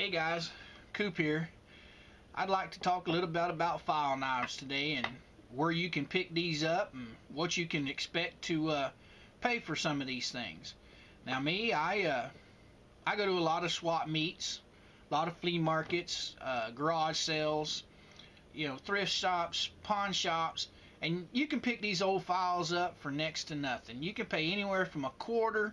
Hey guys, Coop here. I'd like to talk a little bit about file knives today and where you can pick these up and what you can expect to pay for some of these things. Now me, I go to a lot of swap meets, a lot of flea markets, garage sales, thrift shops, pawn shops, and you can pick these old files up for next to nothing. You can pay anywhere from $1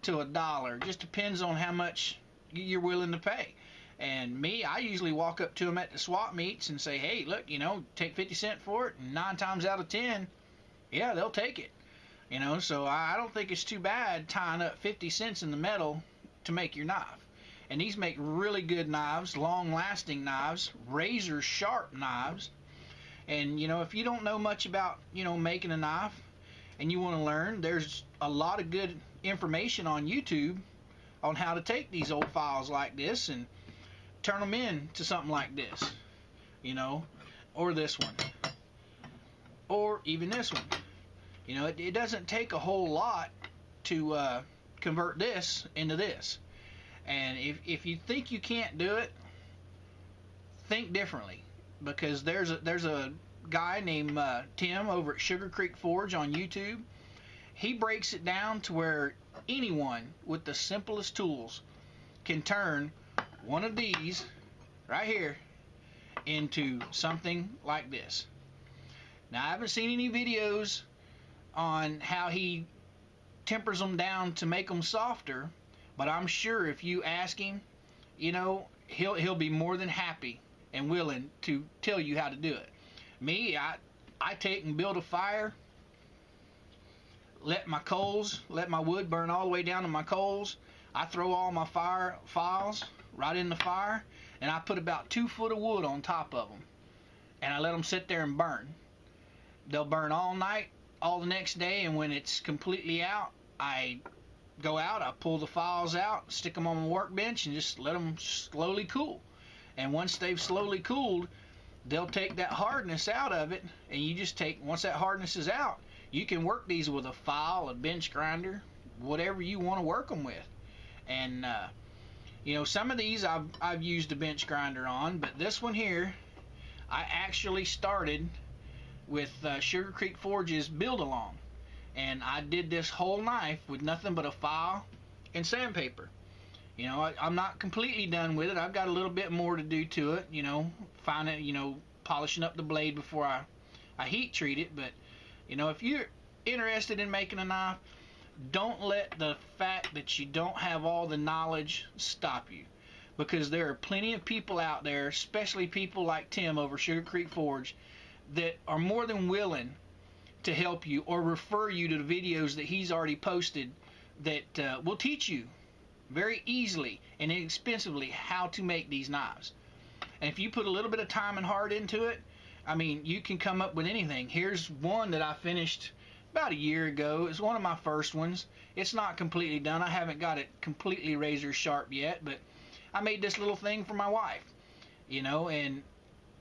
to $1. Just depends on how much you're willing to pay. And me, I usually walk up to them at the swap meets and say, hey, look, take 50 cents for it, and 9 times out of 10, yeah, they'll take it. So I don't think it's too bad tying up 50 cents in the metal to make your knife. And these make really good knives, long-lasting knives, razor-sharp knives. And, if you don't know much about, making a knife and you want to learn, there's a lot of good information on YouTube on how to take these old files like this and turn them into something like this, or this one, or even this one. It doesn't take a whole lot to convert this into this. And if you think you can't do it, think differently, because there's a guy named Tim over at SugarcreekForge on YouTube. He breaks it down to where anyone with the simplest tools can turn one of these right here into something like this. Now, I haven't seen any videos on how he tempers them down to make them softer, but I'm sure if you ask him, he'll be more than happy and willing to tell you how to do it. Me, I take and build a fire, let my wood burn all the way down to my coals. I throw all my files right in the fire, and I put about 2 foot of wood on top of them, and I let them sit there and burn. They'll burn all night, all the next day, and when it's completely out, I go out, I pull the files out, stick them on my workbench, and just let them slowly cool. And once they've slowly cooled, they'll take that hardness out of it, and you just once that hardness is out, you can work these with a file, a bench grinder, whatever you want to work them with. And some of these I've used a bench grinder on, but this one here, I actually started with SugarcreekForge's build along, and I did this whole knife with nothing but a file and sandpaper. I'm not completely done with it. I've got a little bit more to do to it, polishing up the blade before I heat treat it. But if you're interested in making a knife, don't let the fact that you don't have all the knowledge stop you, because there are plenty of people out there, especially people like Tim over SugarcreekForge, that are more than willing to help you or refer you to the videos that he's already posted that will teach you very easily and inexpensively how to make these knives. And if you put a little bit of time and heart into it, you can come up with anything. Here's one that I finished about a year ago. It's one of my first ones. It's not completely done. I haven't got it completely razor sharp yet, but I made this little thing for my wife, and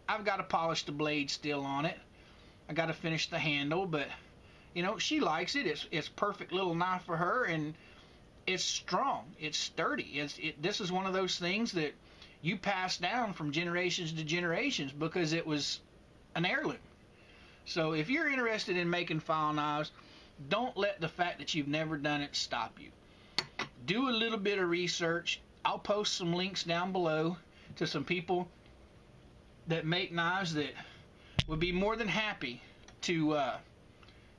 I've got to polish the blade still on it. I got to finish the handle, but she likes it. It's perfect little knife for her, and it's strong. It's sturdy. This is one of those things that you pass down from generations to generations because it was an heirloom. So if you're interested in making file knives, don't let the fact that you've never done it stop you. Do a little bit of research. I'll post some links down below to some people that make knives that would be more than happy to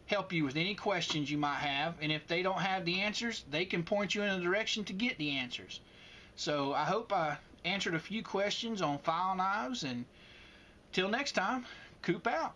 help you with any questions you might have. And if they don't have the answers, they can point you in a direction to get the answers. So I hope I answered a few questions on file knives, and till next time, Coop out.